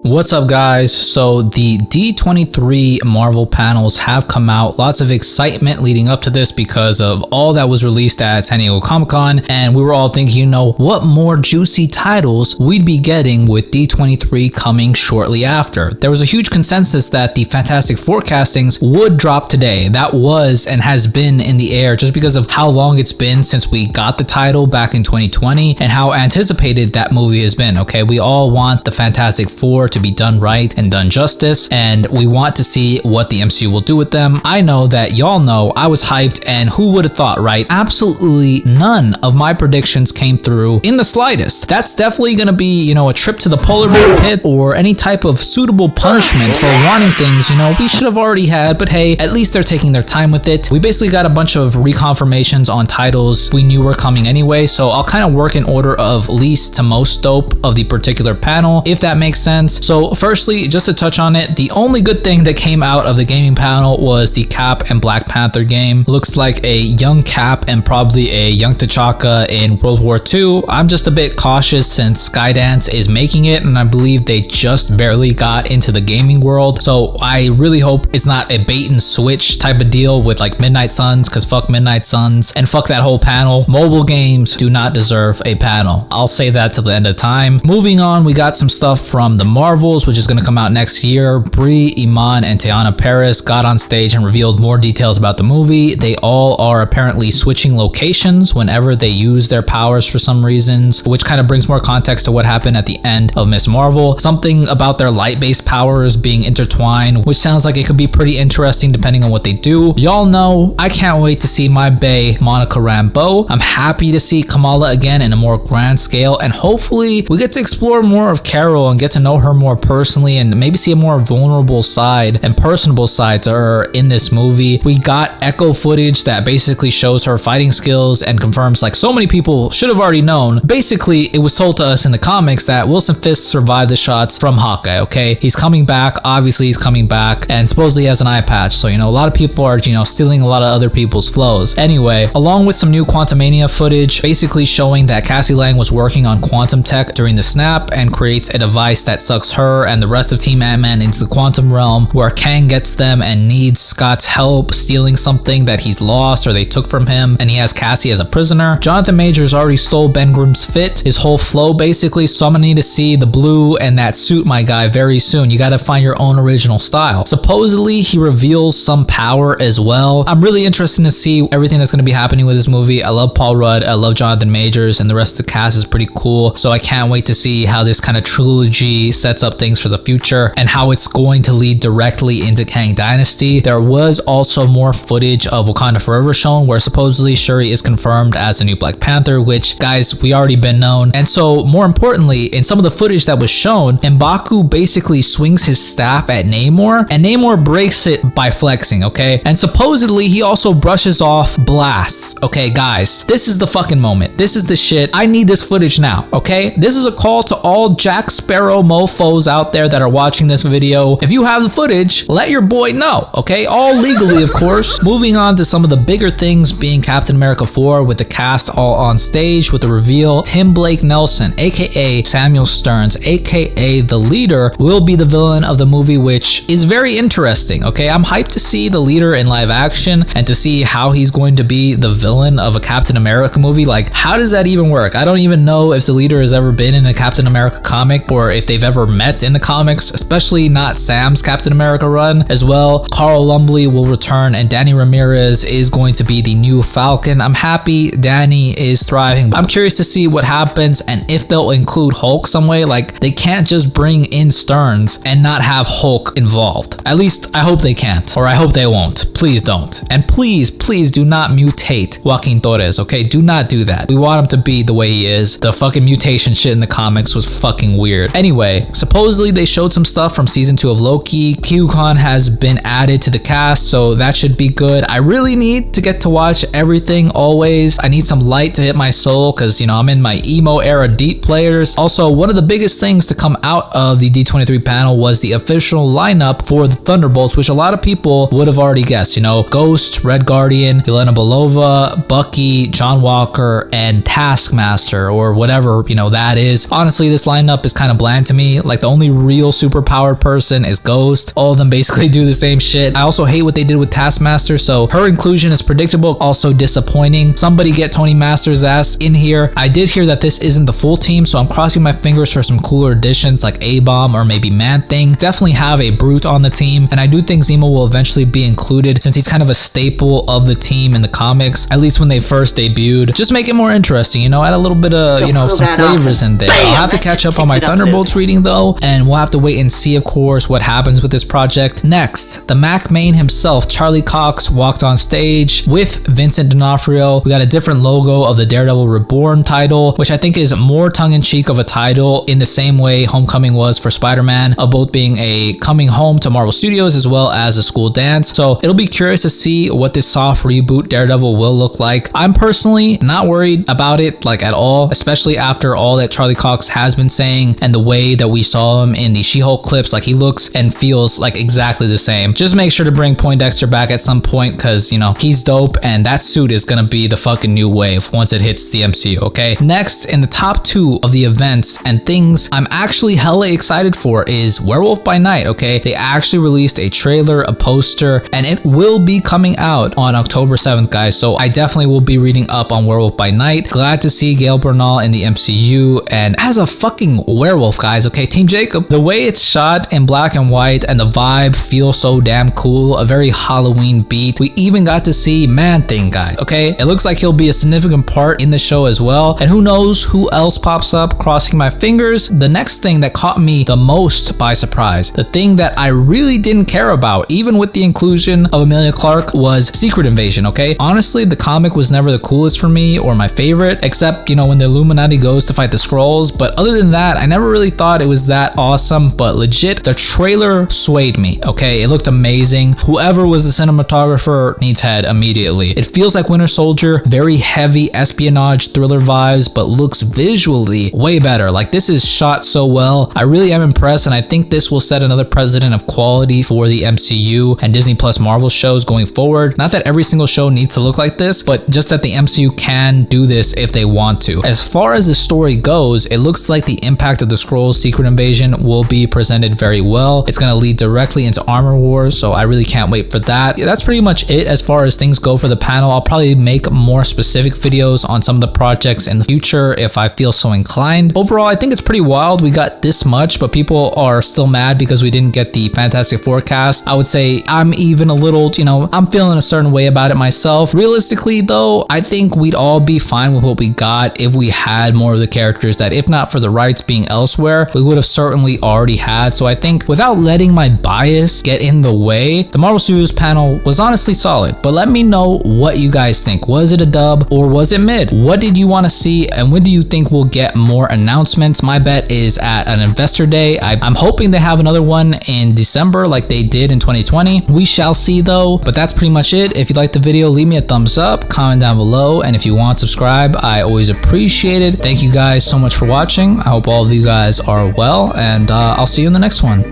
What's up, guys? So the D23 Marvel panels have come out. Lots of excitement leading up to this because of all that was released at San Diego Comic-Con, and we were all thinking, you know, what more juicy titles we'd be getting with D23 coming shortly after. There was a huge consensus that the Fantastic Four castings would drop today. That was and has been in the air just because of how long it's been since we got the title back in 2020 and how anticipated that movie has been. Okay, we all want the Fantastic Four to be done right and done justice, and we want to see what the MCU will do with them. I know that y'all know I was hyped, and who would have thought, right? Absolutely none of my predictions came through in the slightest. That's definitely gonna be, you know, a trip to the polar bear pit or any type of suitable punishment for wanting things, you know, we should have already had, but hey, at least they're taking their time with it. We basically got a bunch of reconfirmations on titles we knew were coming anyway, so I'll kind of work in order of least to most dope of the particular panel, if that makes sense. So firstly, just to touch on it, the only good thing that came out of the gaming panel was the Cap and Black Panther game. Looks like a young Cap and probably a young T'Chaka in World War II. I'm just a bit cautious since Skydance is making it, and I believe they just barely got into the gaming world. So I really hope it's not a bait and switch type of deal with like Midnight Suns, because fuck Midnight Suns and fuck that whole panel. Mobile games do not deserve a panel. I'll say that till the end of time. Moving on, we got some stuff from the Marvels, which is going to come out next year. Brie, Iman, and Teyana Paris got on stage and revealed more details about the movie. They all are apparently switching locations whenever they use their powers for some reasons, which kind of brings more context to what happened at the end of Miss Marvel. Something about their light-based powers being intertwined, which sounds like it could be pretty interesting depending on what they do. Y'all know I can't wait to see my bae Monica Rambeau. I'm happy to see Kamala again in a more grand scale, and hopefully we get to explore more of Carol and get to know her more personally and maybe see a more vulnerable side and personable side to her in this movie. We got Echo footage that basically shows her fighting skills and confirms, like so many people should have already known, basically it was told to us in the comics that Wilson Fisk survived the shots from Hawkeye. Okay, he's coming back, obviously he's coming back, and supposedly he has an eye patch, so you know a lot of people are, you know, stealing a lot of other people's flows. Anyway, along with some new Quantumania footage basically showing that Cassie Lang was working on quantum tech during the snap and creates a device that sucks her and the rest of Team Ant-Man into the quantum realm, where Kang gets them and needs Scott's help stealing something that he's lost or they took from him, and he has Cassie as a prisoner. Jonathan Majors already stole Ben Grimm's fit, his whole flow basically, so I'm gonna need to see the blue and that suit, my guy, very soon. You gotta find your own original style. Supposedly he reveals some power as well. I'm really interested to see everything that's gonna be happening with this movie. I love Paul Rudd, I love Jonathan Majors, and the rest of the cast is pretty cool, so I can't wait to see how this kind of trilogy sets up things for the future and how it's going to lead directly into Kang Dynasty. There was also more footage of Wakanda Forever shown, where supposedly Shuri is confirmed as the new Black Panther, which, guys, we already been known. And so more importantly, in some of the footage that was shown, M'Baku basically swings his staff at Namor, and Namor breaks it by flexing, okay? And supposedly he also brushes off blasts. Okay, guys, this is the fucking moment. This is the shit. I need this footage now, okay? This is a call to all Jack Sparrow mofos out there that are watching this video. If you have the footage, let your boy know, okay? All legally, of course. Moving on to some of the bigger things, being Captain America 4 with the cast all on stage with the reveal. Tim Blake Nelson, aka Samuel Stearns, aka the leader, will be the villain of the movie, which is very interesting, okay? I'm hyped to see the leader in live action and to see how he's going to be the villain of a Captain America movie. Like, how does that even work? I don't even know if the leader has ever been in a Captain America comic or if they've ever met in the comics, especially not Sam's Captain America run as well. Carl Lumbly will return, and Danny Ramirez is going to be the new Falcon. I'm happy Danny is thriving. I'm curious to see what happens and if they'll include Hulk some way. Like, they can't just bring in Stearns and not have Hulk involved. At least I hope they can't, or I hope they won't. Please don't. And please do not mutate Joaquin Torres, okay? Do not do that. We want him to be the way he is. The fucking mutation shit in the comics was fucking weird. Anyway, supposedly they showed some stuff from season 2 of Loki. Q-Con has been added to the cast, so that should be good. I really need to get to watch everything always. I need some light to hit my soul because, you know, I'm in my emo era deep players. Also, one of the biggest things to come out of the D23 panel was the official lineup for the Thunderbolts, which a lot of people would have already guessed. You know, Ghost, Red Guardian, Yelena Belova, Bucky, John Walker, and Taskmaster, or whatever, you know, that is. Honestly, this lineup is kind of bland to me. Like, Like the only real superpowered person is Ghost. All of them basically do the same shit. I also hate what they did with Taskmaster, so her inclusion is predictable, also disappointing. Somebody get Tony Master's ass in here. I did hear that this isn't the full team, so I'm crossing my fingers for some cooler additions like A-Bomb or maybe Man-Thing. Definitely have a Brute on the team, and I do think Zemo will eventually be included since he's kind of a staple of the team in the comics, at least when they first debuted. Just make it more interesting, you know, add a little bit of, you know, some flavors in there. I'll have to catch up on my Thunderbolts reading though, and we'll have to wait and see, of course, what happens with this project. Next, the Mac main himself, Charlie Cox, walked on stage with Vincent D'Onofrio. We got a different logo of the Daredevil Reborn title, which I think is more tongue-in-cheek of a title in the same way Homecoming was for Spider-Man, of both being a coming home to Marvel Studios as well as a school dance. So it'll be curious to see what this soft reboot Daredevil will look like. I'm personally not worried about it like at all, especially after all that Charlie Cox has been saying and the way that we saw him in the She-Hulk clips. Like he looks and feels like exactly the same. Just make sure to bring Poindexter back at some point because, you know, he's dope and that suit is gonna be the fucking new wave once it hits the MCU, okay? Next, in the top 2 of the events and things I'm actually hella excited for is Werewolf by Night, okay? They actually released a trailer, a poster, and it will be coming out on October 7th, guys. So I definitely will be reading up on Werewolf by Night. Glad to see Gail Bernal in the MCU and as a fucking werewolf, guys, okay? Team Jacob, the way it's shot in black and white and the vibe feels so damn cool, a very Halloween beat. We even got to see Man-Thing, guys, okay? It looks like he'll be a significant part in the show as well, and who knows who else pops up. Crossing my fingers. The next thing that caught me the most by surprise, the thing that I really didn't care about even with the inclusion of Emilia Clarke, was Secret Invasion, okay? Honestly, the comic was never the coolest for me or my favorite, except, you know, when the Illuminati goes to fight the Skrulls, but other than that, I never really thought it was that awesome. But legit, the trailer swayed me, okay? It looked amazing. Whoever was the cinematographer needs head immediately. It feels like Winter Soldier, very heavy espionage thriller vibes, but looks visually way better. Like this is shot so well. I really am impressed, and I think this will set another precedent of quality for the MCU and Disney Plus Marvel shows going forward. Not that every single show needs to look like this, but just that the MCU can do this if they want to. As far as the story goes, it looks like the impact of the Skrulls' Secret Invasion will be presented very well. It's going to lead directly into Armor Wars, so I really can't wait for that. Yeah, that's pretty much it as far as things go for the panel. I'll probably make more specific videos on some of the projects in the future if I feel so inclined. Overall, I think it's pretty wild we got this much, but people are still mad because we didn't get the Fantastic Four cast. I would say I'm even a little, you know, I'm feeling a certain way about it myself. Realistically though, I think we'd all be fine with what we got if we had more of the characters that, if not for the rights being elsewhere, we would have certainly already had. So I think without letting my bias get in the way, the Marvel Studios panel was honestly solid. But let me know what you guys think. Was it a dub or was it mid? What did you want to see, and when do you think we'll get more announcements? My bet is at an investor day. I'm hoping they have another one in December like they did in 2020. We shall see though. But that's pretty much it. If you liked the video, leave me a thumbs up, comment down below, and if you want, subscribe. I always appreciate it. Thank you guys so much for watching. I hope all of you guys are well, and I'll see you in the next one.